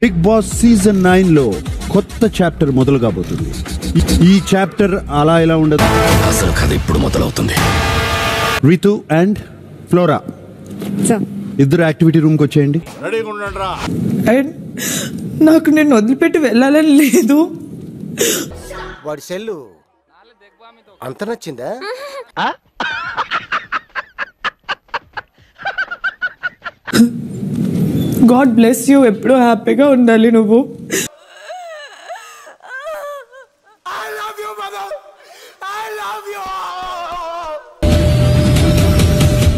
Big boss season 9 లో కొత్త chapter మొదలు కాబోతుంది. ఈ చాప్టర్ అలా ఎలా ఉండదు. అసలు కథ ఇప్పుడు మొదలవుతుంది. రితు అండ్ ఫ్లోరా ఇద్దరు యాక్టివిటీ రూమ్ కి వచ్చేయండి. నాకు నేను వదిలిపెట్టి వెళ్ళాలని లేదు. వాడి సెల్లు అంత నచ్చిందా? God bless you. ఎప్పుడూ హ్యాపీగా ఉండాలి నువ్వు.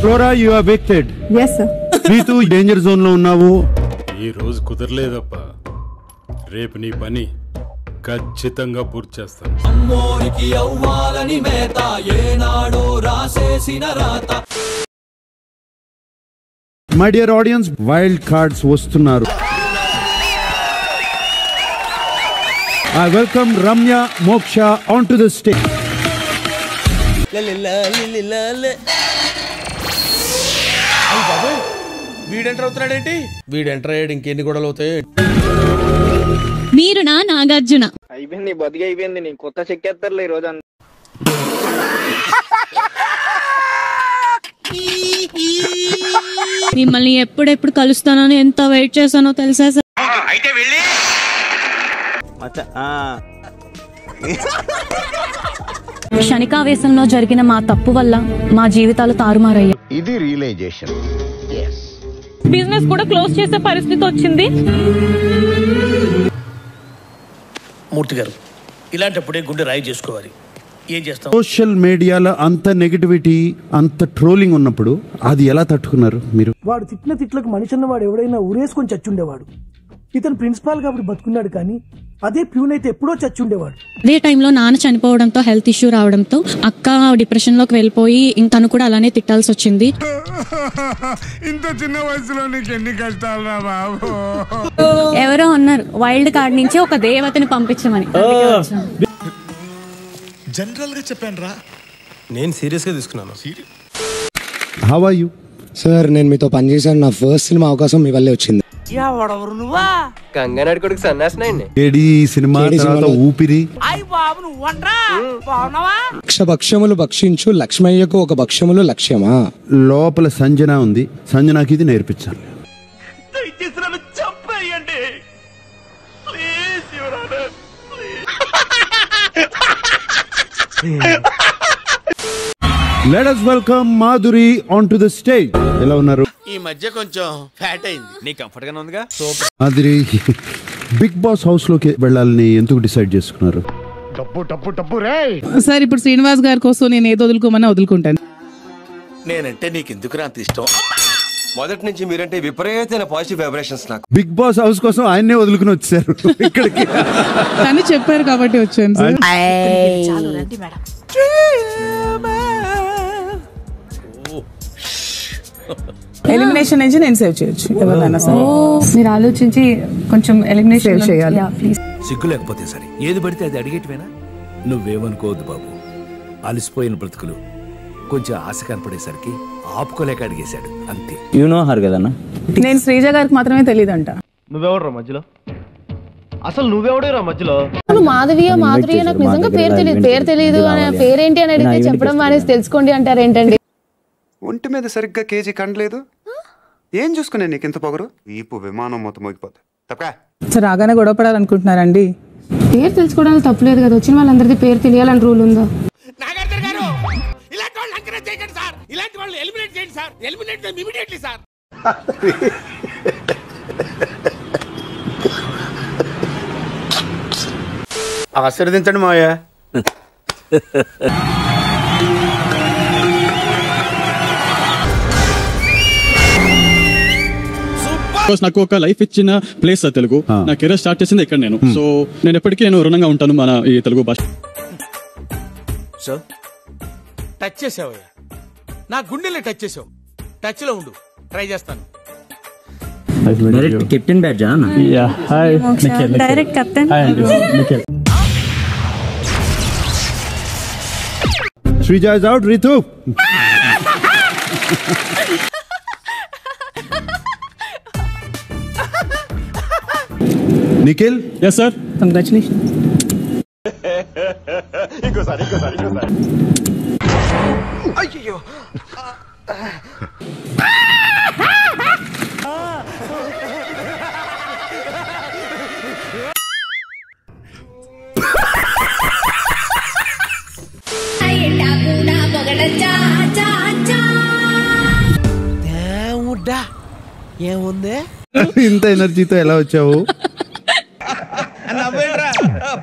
Flora you are evicted. yes sir. Ritu danger zone లో ఉన్నావు. ఈ రోజు కుదరలేదప్ప. రేపు నీ పని ఖచ్చితంగా పూర్తి చేస్తాను. My dear audience, wild cards వస్తున్నారు. ఐ వెల్కమ్ రమ్య, మోక్ష ఆన్ టు ద స్టేజ్. వీడు ఎంటర్ అవుతున్నాడేంటి? వీడు ఎంటర్ అయ్యాడు, ఇంకెన్ని గొడవలు అవుతాయి. మీరు నాగార్జున అయిపోయింది, బతికి అయిపోయింది. నీ కొత్త చెక్కేస్తారులే ఈ రోజు. మిమ్మల్ని ఎప్పుడెప్పుడు కలుస్తానని ఎంత వెయిట్ చేశానో తెలుసా సార్. అయితే వెళ్ళి క్షణికావేశంలో జరిగిన మా తప్పు వల్ల మా జీవితాలు తారుమారయ్యాయి. ఇది రియలైజేషన్. బిజినెస్ కూడా క్లోజ్ చేసే పరిస్థితి వచ్చింది. మూర్తి గారు, ఇలాంటప్పుడే గుండె రాయి చేసుకోవాలి. ఏం చేస్తాం? సోషల్ మీడియాలో అంత నెగటివిటీ, అంత ట్రోలింగ్ ఉన్నప్పుడు అది ఎలా తట్టుకున్నారు మీరు? వాడు తిట్టిన తిట్లకు మనిషి అన్నవాడు ఎవడైనా ఊరేసుకొని చచ్చుండేవాడు. ఇతను ప్రిన్సిపాల్ కాబట్టి బతుకున్నాడు, కానీ అదే ప్యూన్ అయితే ఎప్పుడో చచ్చుండేవాడు. అదే టైంలో నాన్న చనిపోవడంతో, హెల్త్ ఇష్యూ రావడంతో అక్క డిప్రెషన్ లోకి వెళ్ళిపోయి తను కూడా అలానే తిట్టాల్సి వచ్చింది. ఇంత చిన్న వయసులో నీకు ఎన్ని కష్టాలు రా బాబు. ఎవరో అన్నారు వైల్డ్ కార్డ్ నుంచి ఒక దేవతని పంపించమని. జనరల్ గా చెప్పాను రా. నేను సీరియస్ గా తీసుకున్నాను. How are you? సార్, నేను మీతో పనిచేశాను. నా ఫస్ట్ సినిమా అవకాశం మీ వల్లే వచ్చింది. కంగారు కొడుకు సన్నాసినాయండి. ఏడి సినిమా తర్వాత ఊపిరి. భక్షములు భక్షించు లక్ష్మయ్యకు ఒక భక్షములు లక్ష్యమా. లోపల సంజన ఉంది. సంజనాకి ఇది నేర్పించాలి. Let us welcome Madhuri onto the stage. ఎలా ఉన్నారు? ఈ మధ్య కొంచెం ఫ్యాట్ అయింది. నీ కంఫర్ట్ గానే ఉందిగా? మాధురి, బిగ్ బాస్ హౌస్ లోకి వెళ్ళాలని ఎందుకు డిసైడ్ చేసుకున్నారు? సార్, ఇప్పుడు శ్రీనివాస్ గారి కోసం నేను ఏదో వదులుకోమన్నా వదులుకుంటాను. నేనంటే నీకు ఎందుకు అంత ఇష్టం? మొదటి నుంచి మీరంటే విపరీతమైన పాజిటివ్ వైబ్రేషన్స్ నాకు. బిగ్ బాస్ హౌస్ కోసం ఆయన్నే వదులుకుని వచ్చారు ఇక్కడికి. కానీ చెప్పారు కాబట్టి వచ్చాను సార్. ఎలిమినేషన్ నుంచి నేను సేవ్ చేయొచ్చు ఎవరైనా సరే. మీరు ఆలోచించి కొంచెం ఎలిమినేషన్ చేయాలి. సిగ్గు లేకపోతే సరే, ఏది పడితే అది అడిగేటివేనా? నువ్వేమనుకోవద్దు బాబు. అలసిపోయిన బ్రతుకులు కొంచెం ఆశ కనపడేసరికి ఆపుకోలేక అడిగేశాడు, అంతే. కదన్నా, నేను శ్రీజ గారికి మాత్రమే తెలియదంట. నువ్వెవడరా మధ్యలో? అసలు నువ్వెవడేరా మధ్యలో? మాధురి నాకు నిజంగా పేరు తెలియదు అనే పేరేంటి అని అడిగితే చెప్పడం మానేసి తెలుసుకోండి అంటారు ఏంటండి? ఒంటి మీద సరిగ్గా కేజీ కండలేదు. ఏం చూసుకునే నీకు ఇంత పొగరు? వీపు విమానం మొత్తం మోగిపోతుంది. తప్పకా సార్, రాగానే గొడవ పడాలనుకుంటున్నారండి. పేరు తెలుసుకోవడానికి తప్పులేదు కదా, వచ్చిన వాళ్ళందరికీ పేరు తెలియాలని రూల్ ఉందా? నాగార్జున గారు, ఇలాంటి వాళ్ళు ఎంకరేజ్ చేయకండి సార్. ఇలాంటి వాళ్ళు ఎలిమినేట్ చేయండి sir. Eliminate them immediately sir. ఆశీర్వదించండి మావయ్య. నాకు ఒక లైఫ్ ఇచ్చిన ప్లేస్ తెలుగు. నా కెరీర్ స్టార్ట్ చేసింది ఇక్కడ నేను. సో నేను ఎప్పటికీ రుణంగా ఉంటాను మన ఈ తెలుగు భాష. టచ్ చేసావయ్యా, నా గుండెల్ని టచ్ చేసావు. టచ్ లో ఉండు, ట్రై చేస్తాను. Captain badge. Direct captain. Shrija is out. Ritu. Nikhil yes sir. Congratulation. ఏముంది ఇంత ఎనర్జీతో ఎలా వచ్చావు?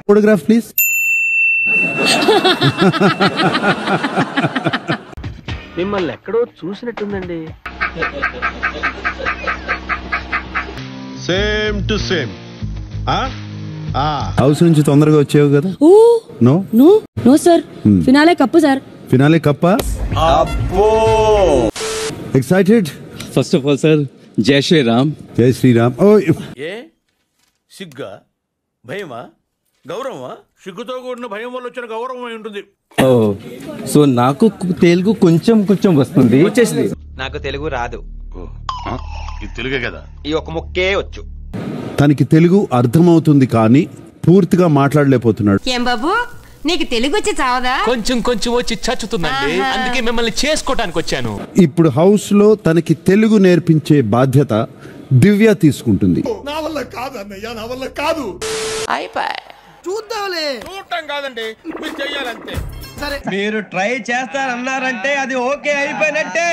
Photograph please. మిమ్మల్ని ఎక్కడో చూసినట్టుందండి. Same to same. హౌస్ నుంచి తొందరగా వచ్చావు కదా? No no sir. Finale cup sir. Finale కప్ప. Excited? First of all sir జై శ్రీరామ్. జై శ్రీరామ్. ఓ ఏ సిగ్గా, భయమా, గౌరవమా? సిగ్గుతో కూడిన భయం వల్ల వచ్చిన గౌరవం అయి ఉంటుంది. సో నాకు తెలుగు కొంచెం కొంచెం వస్తుంది. వచ్చేసింది. నాకు తెలుగు రాదు. ఇది తెలుగే కదా. ఈ ఒక ముక్కే వచ్చు. తనకి తెలుగు అర్థమవుతుంది కానీ పూర్తిగా మాట్లాడలేకపోతున్నాడు. ఏం బాబు నీకు తెలుగు వచ్చి చావదా? కొంచెం కొంచెం వచ్చి చచ్చుతుందండి, అందుకే మిమ్మల్ని చేసుకోవడానికి వచ్చాను. ఇప్పుడు హౌస్ లో తనకి తెలుగు నేర్పించే బాధ్యత దివ్య తీసుకుంటుంది. నా వల్ల కాదు అన్నయ్య, నా వల్ల కాదు. చూద్దాంలే. చూడటం కాదండి, మీరు చెయ్యాలంతే. మీరు ట్రై చేస్తారన్నారంటే అది ఓకే అయిపోయినట్టే.